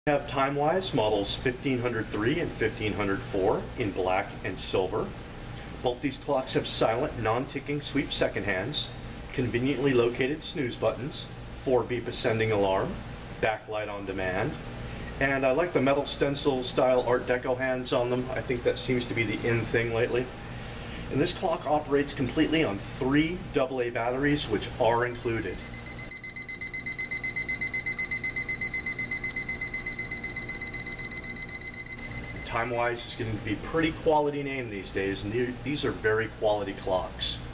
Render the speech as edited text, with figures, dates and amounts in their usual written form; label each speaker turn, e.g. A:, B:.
A: We have TimeWise models 1503 and 1504 in black and silver. Both these clocks have silent, non-ticking sweep second hands, conveniently located snooze buttons, 4-beep ascending alarm, backlight on demand, and I like the metal stencil style Art Deco hands on them. I think that seems to be the in thing lately. And this clock operates completely on 3 AA batteries, which are included. TimeWise is getting to be a pretty quality name these days, and these are very quality clocks.